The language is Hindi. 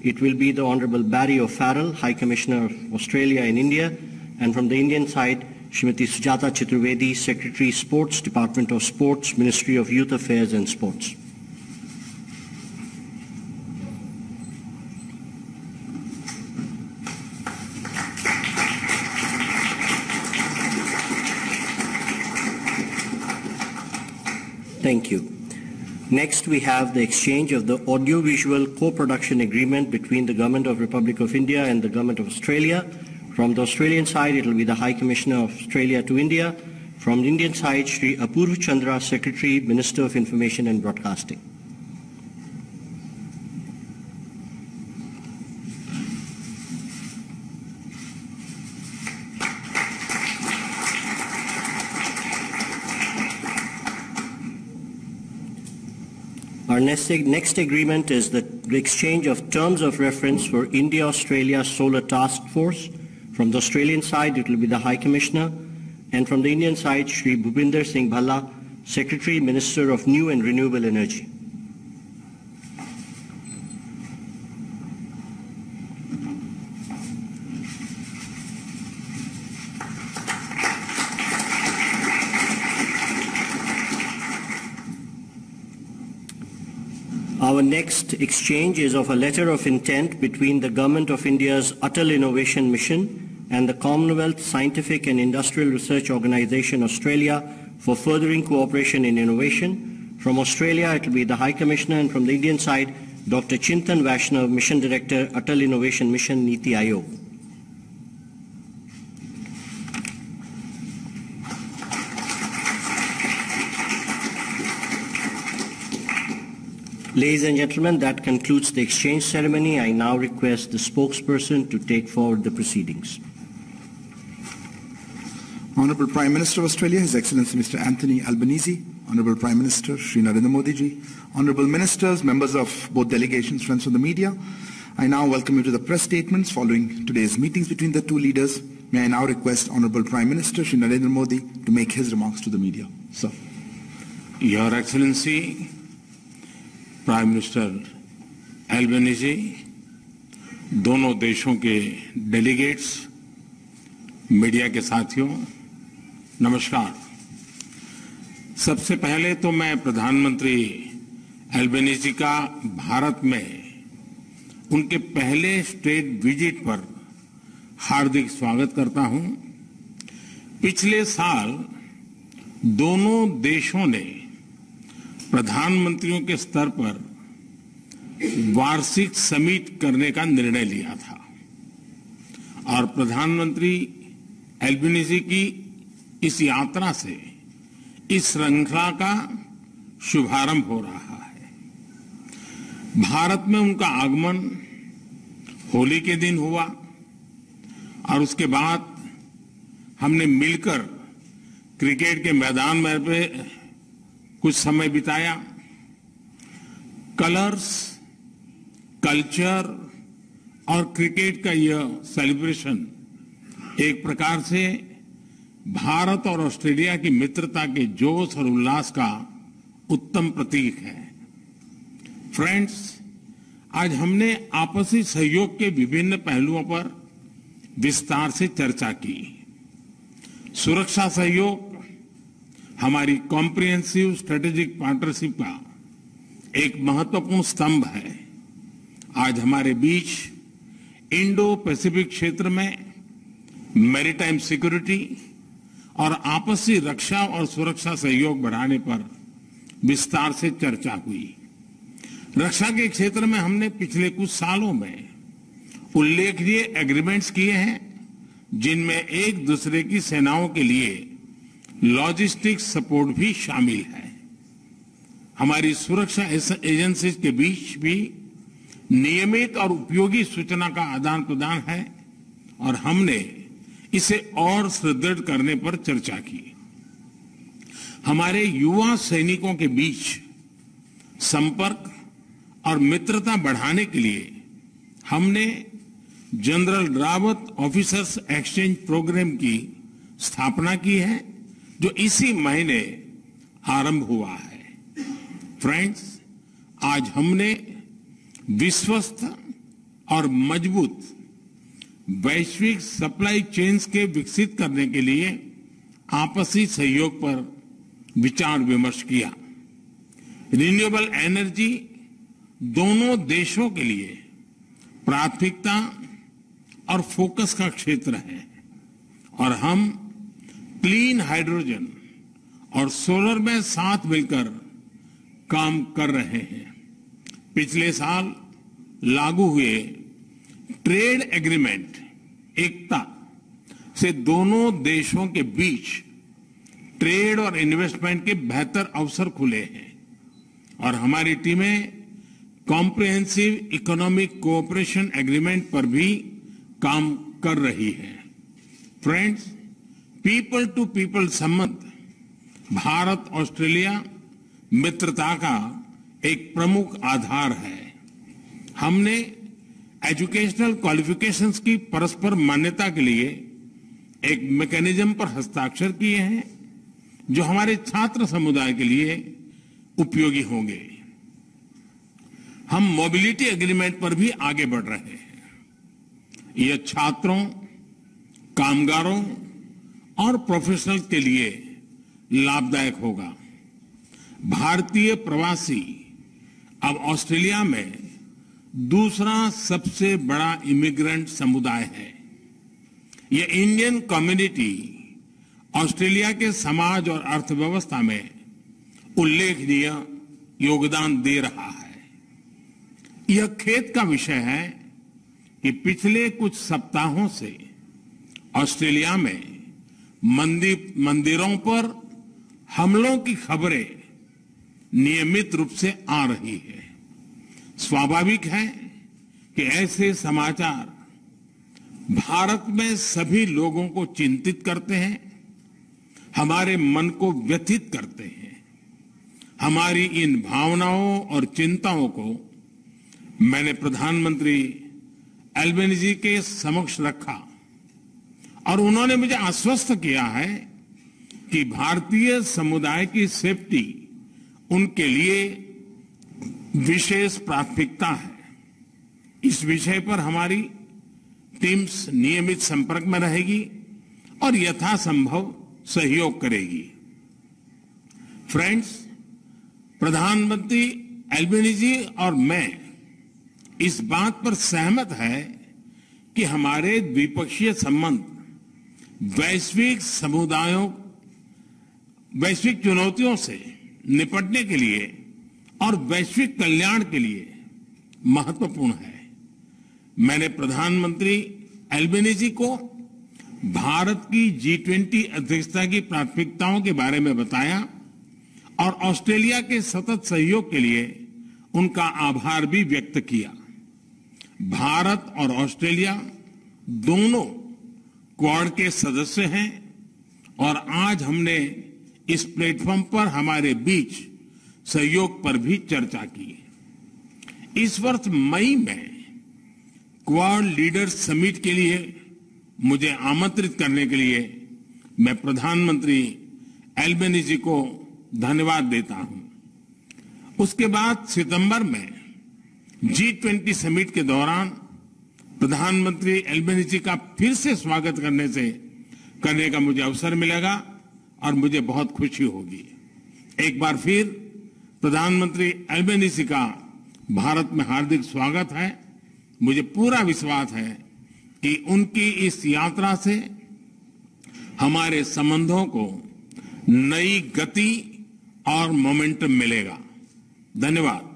it will be the Honorable Barry O'Farrell, High Commissioner of Australia in India, and from the Indian side, Srimati Sujata Chaturvedi, Secretary, Sports, Department of Sports, Ministry of Youth Affairs and Sports. Thank you. Next, we have the exchange of the audiovisual co-production agreement between the Government of Republic of India and the Government of Australia. From the Australian side, it will be the High Commissioner of Australia to India. From the Indian side, Shri Apurva Chandra, Secretary, Minister of Information and Broadcasting. Our next agreement is the exchange of terms of reference for India-Australia Solar Task Force. From the Australian side, it will be the High Commissioner, and from the Indian side, Shri Bhupinder Singh Bhalla, Secretary, Minister of New and Renewable Energy. Our next exchange is of a letter of intent between the Government of India's Atal Innovation Mission and the Commonwealth Scientific and Industrial Research Organisation Australia for furthering cooperation in innovation. From Australia, it will be the High Commissioner, and from the Indian side, Dr. Chintan Vaishnav, Mission Director, Atal Innovation Mission, Niti Aayog. Ladies and gentlemen, that concludes the exchange ceremony. I now request the spokesperson to take forward the proceedings. Honourable Prime Minister of Australia, His Excellency Mr. Anthony Albanese, Honourable Prime Minister Shri Narendra Modi ji, Honourable Ministers, members of both delegations, friends from the media, I now welcome you to the press statements following today's meetings between the two leaders. May I now request Honourable Prime Minister Shri Narendra Modi to make his remarks to the media. Sir. Your Excellency, prime minister Albanese, दोनों देशों के डेलीगेट्स, मीडिया के साथियों, नमस्कार। सबसे पहले तो मैं प्रधानमंत्री एल्बनीज़ी का भारत में उनके पहले स्टेट विजिट पर हार्दिक स्वागत करता हूं। पिछले साल दोनों देशों ने प्रधानमंत्रियों के स्तर पर वार्षिक समिट करने का निर्णय लिया था और प्रधानमंत्री एल्बनीज़ी की इस यात्रा से इस श्रृंखला का शुभारंभ हो रहा है। भारत में उनका आगमन होली के दिन हुआ और उसके बाद हमने मिलकर क्रिकेट के मैदान में कुछ समय बिताया। कलर्स, कल्चर और क्रिकेट का यह सेलिब्रेशन एक प्रकार से भारत और ऑस्ट्रेलिया की मित्रता के जोश और उल्लास का उत्तम प्रतीक है। फ्रेंड्स, आज हमने आपसी सहयोग के विभिन्न पहलुओं पर विस्तार से चर्चा की। सुरक्षा सहयोग हमारी कॉम्प्रिहेंसिव स्ट्रेटेजिक पार्टनरशिप का एक महत्वपूर्ण स्तंभ है। आज हमारे बीच इंडो पैसिफिक क्षेत्र में मैरीटाइम सिक्योरिटी और आपसी रक्षा और सुरक्षा सहयोग बढ़ाने पर विस्तार से चर्चा हुई। रक्षा के क्षेत्र में हमने पिछले कुछ सालों में उल्लेखनीय एग्रीमेंट्स किए हैं, जिनमें एक दूसरे की सेनाओं के लिए लॉजिस्टिक्स सपोर्ट भी शामिल है। हमारी सुरक्षा एजेंसीज के बीच भी नियमित और उपयोगी सूचना का आदान प्रदान है और हमने इसे और सुदृढ़ करने पर चर्चा की। हमारे युवा सैनिकों के बीच संपर्क और मित्रता बढ़ाने के लिए हमने general Rawat officers exchange program की स्थापना की है, जो इसी महीने आरंभ हुआ है। फ्रेंड्स, आज हमने विश्वस्त और मजबूत वैश्विक सप्लाई चेन्स के विकसित करने के लिए आपसी सहयोग पर विचार विमर्श किया। रिन्यूएबल एनर्जी दोनों देशों के लिए प्राथमिकता और फोकस का क्षेत्र है और हम क्लीन हाइड्रोजन और सोलर में साथ मिलकर काम कर रहे हैं। पिछले साल लागू हुए ट्रेड एग्रीमेंट एकता से दोनों देशों के बीच ट्रेड और इन्वेस्टमेंट के बेहतर अवसर खुले हैं और हमारी टीमें कॉम्प्रिहेंसिव इकोनॉमिक कोऑपरेशन एग्रीमेंट पर भी काम कर रही है। फ्रेंड्स, पीपल टू पीपल संबंध भारत ऑस्ट्रेलिया मित्रता का एक प्रमुख आधार है। हमने एजुकेशनल क्वालिफिकेशंस की परस्पर मान्यता के लिए एक मैकेनिज्म पर हस्ताक्षर किए हैं जो हमारे छात्र समुदाय के लिए उपयोगी होंगे। हम मोबिलिटी एग्रीमेंट पर भी आगे बढ़ रहे हैं। यह छात्रों, कामगारों और प्रोफेशनल के लिए लाभदायक होगा। भारतीय प्रवासी अब ऑस्ट्रेलिया में दूसरा सबसे बड़ा इमिग्रेंट समुदाय है। यह इंडियन कम्युनिटी ऑस्ट्रेलिया के समाज और अर्थव्यवस्था में उल्लेखनीय योगदान दे रहा है। यह खेद का विषय है कि पिछले कुछ सप्ताहों से ऑस्ट्रेलिया में मंदिरों पर हमलों की खबरें नियमित रूप से आ रही है। स्वाभाविक है कि ऐसे समाचार भारत में सभी लोगों को चिंतित करते हैं, हमारे मन को व्यथित करते हैं। हमारी इन भावनाओं और चिंताओं को मैंने प्रधानमंत्री एल्बेनीजी के समक्ष रखा और उन्होंने मुझे आश्वस्त किया है कि भारतीय समुदाय की सेफ्टी उनके लिए विशेष प्राथमिकता है। इस विषय पर हमारी टीम्स नियमित संपर्क में रहेगी और यथासंभव सहयोग करेगी। फ्रेंड्स, प्रधानमंत्री एल्बेनीजी और मैं इस बात पर सहमत है कि हमारे द्विपक्षीय संबंध वैश्विक चुनौतियों से निपटने के लिए और वैश्विक कल्याण के लिए महत्वपूर्ण है। मैंने प्रधानमंत्री एल्बेनीजी को भारत की G20 अध्यक्षता की प्राथमिकताओं के बारे में बताया और ऑस्ट्रेलिया के सतत सहयोग के लिए उनका आभार भी व्यक्त किया। भारत और ऑस्ट्रेलिया दोनों क्वाड के सदस्य हैं और आज हमने इस प्लेटफॉर्म पर हमारे बीच सहयोग पर भी चर्चा की। इस वर्ष मई में क्वाड लीडर्स समिट के लिए मुझे आमंत्रित करने के लिए मैं प्रधानमंत्री एल्बेनीजी को धन्यवाद देता हूं। उसके बाद सितंबर में G20 समिट के दौरान प्रधानमंत्री एल्बेनीजी का फिर से स्वागत करने का मुझे अवसर मिलेगा और मुझे बहुत खुशी होगी। एक बार फिर प्रधानमंत्री एल्बेनीजी का भारत में हार्दिक स्वागत है। मुझे पूरा विश्वास है कि उनकी इस यात्रा से हमारे संबंधों को नई गति और मोमेंटम मिलेगा। धन्यवाद।